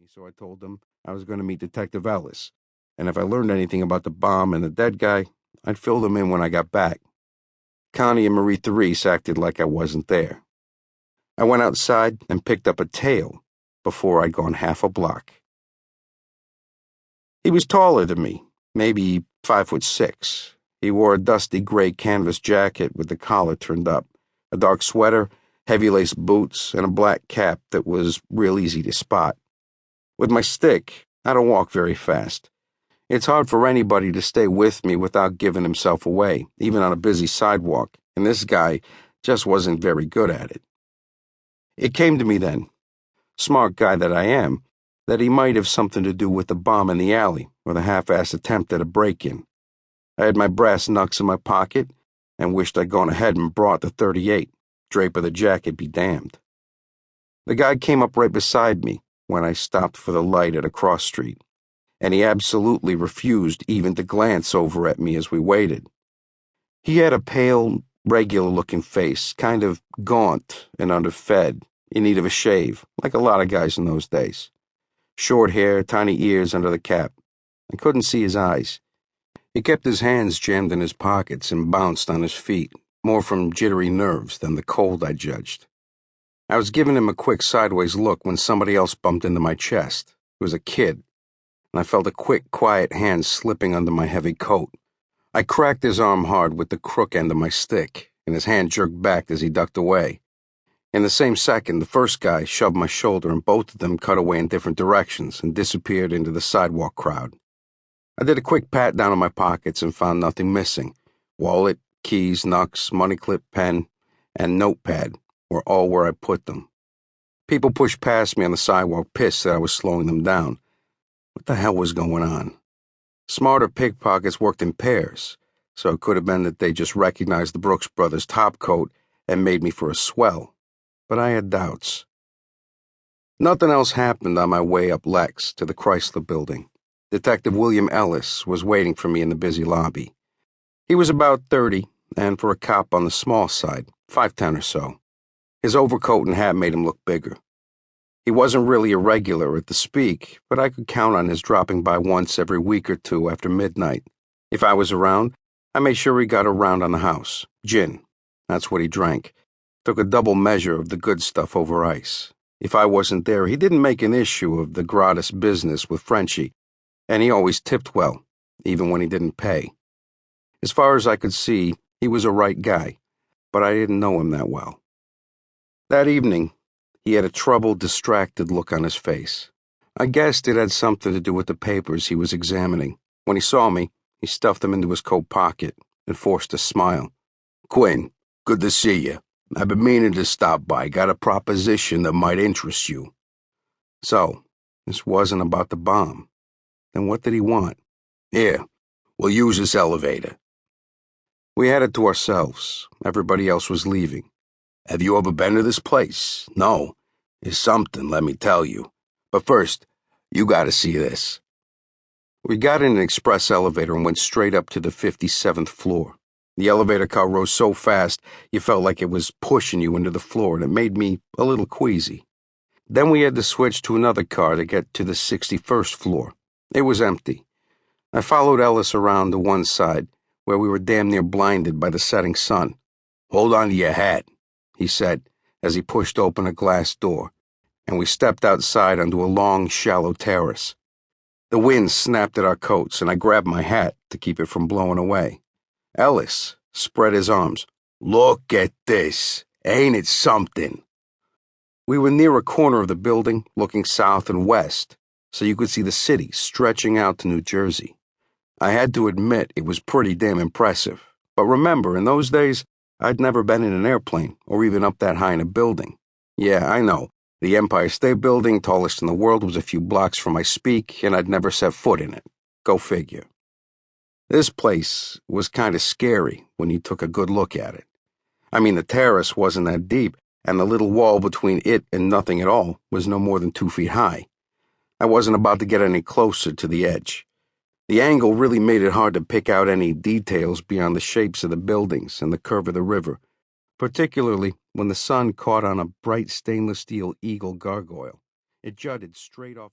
so I told him I was going to meet Detective Ellis, and if I learned anything about the bomb and the dead guy, I'd fill them in when I got back. Connie and Marie Therese acted like I wasn't there. I went outside and picked up a tail before I'd gone half a block. He was taller than me, maybe 5'6". He wore a dusty gray canvas jacket with the collar turned up, a dark sweater, heavy-laced boots, and a black cap that was real easy to spot. With my stick, I don't walk very fast. It's hard for anybody to stay with me without giving himself away, even on a busy sidewalk, and this guy just wasn't very good at it. It came to me then, smart guy that I am, that he might have something to do with the bomb in the alley or the half-assed attempt at a break-in. I had my brass knucks in my pocket and wished I'd gone ahead and brought the .38. Drape of the jacket be damned. The guy came up right beside me when I stopped for the light at a cross street, and he absolutely refused even to glance over at me as we waited. He had a pale, regular-looking face, kind of gaunt and underfed, in need of a shave, like a lot of guys in those days. Short hair, tiny ears under the cap. I couldn't see his eyes. He kept his hands jammed in his pockets and bounced on his feet, more from jittery nerves than the cold I judged. I was giving him a quick sideways look when somebody else bumped into my chest. It was a kid, and I felt a quick, quiet hand slipping under my heavy coat. I cracked his arm hard with the crook end of my stick, and his hand jerked back as he ducked away. In the same second, the first guy shoved my shoulder, and both of them cut away in different directions and disappeared into the sidewalk crowd. I did a quick pat down in my pockets and found nothing missing. Wallet, keys, knucks, money clip, pen, and notepad were all where I put them. People pushed past me on the sidewalk, pissed that I was slowing them down. What the hell was going on? Smarter pickpockets worked in pairs, so it could have been that they just recognized the Brooks brothers' topcoat and made me for a swell. But I had doubts. Nothing else happened on my way up Lex to the Chrysler Building. Detective William Ellis was waiting for me in the busy lobby. He was about 30, and for a cop on the small side, 5'10" or so. His overcoat and hat made him look bigger. He wasn't really a regular at the Speak, but I could count on his dropping by once every week or two after midnight. If I was around, I made sure he got around on the house. Gin. That's what he drank. Took a double measure of the good stuff over ice. If I wasn't there, he didn't make an issue of the gratis business with Frenchie, and he always tipped well, even when he didn't pay. As far as I could see, he was a right guy, but I didn't know him that well. That evening, he had a troubled, distracted look on his face. I guessed it had something to do with the papers he was examining. When he saw me, he stuffed them into his coat pocket and forced a smile. "Quinn, good to see you. I've been meaning to stop by. Got a proposition that might interest you." So, this wasn't about the bomb. Then what did he want? "Here, we'll use this elevator." We had it to ourselves. Everybody else was leaving. "Have you ever been to this place? No? It's something, let me tell you. But first, you gotta see this." We got in an express elevator and went straight up to the 57th floor. The elevator car rose so fast, you felt like it was pushing you into the floor, and it made me a little queasy. Then we had to switch to another car to get to the 61st floor. It was empty. I followed Ellis around to one side, where we were damn near blinded by the setting sun. "Hold on to your hat," he said, as he pushed open a glass door, and we stepped outside onto a long, shallow terrace. The wind snapped at our coats, and I grabbed my hat to keep it from blowing away. Ellis spread his arms. "Look at this. Ain't it something?" We were near a corner of the building, looking south and west, so you could see the city stretching out to New Jersey. I had to admit it was pretty damn impressive. But remember, in those days, I'd never been in an airplane or even up that high in a building. Yeah, I know. The Empire State Building, tallest in the world, was a few blocks from my Speak, and I'd never set foot in it. Go figure. This place was kind of scary when you took a good look at it. I mean, the terrace wasn't that deep, and the little wall between it and nothing at all was no more than 2 feet high. I wasn't about to get any closer to the edge. The angle really made it hard to pick out any details beyond the shapes of the buildings and the curve of the river, particularly when the sun caught on a bright stainless steel eagle gargoyle. It jutted straight off the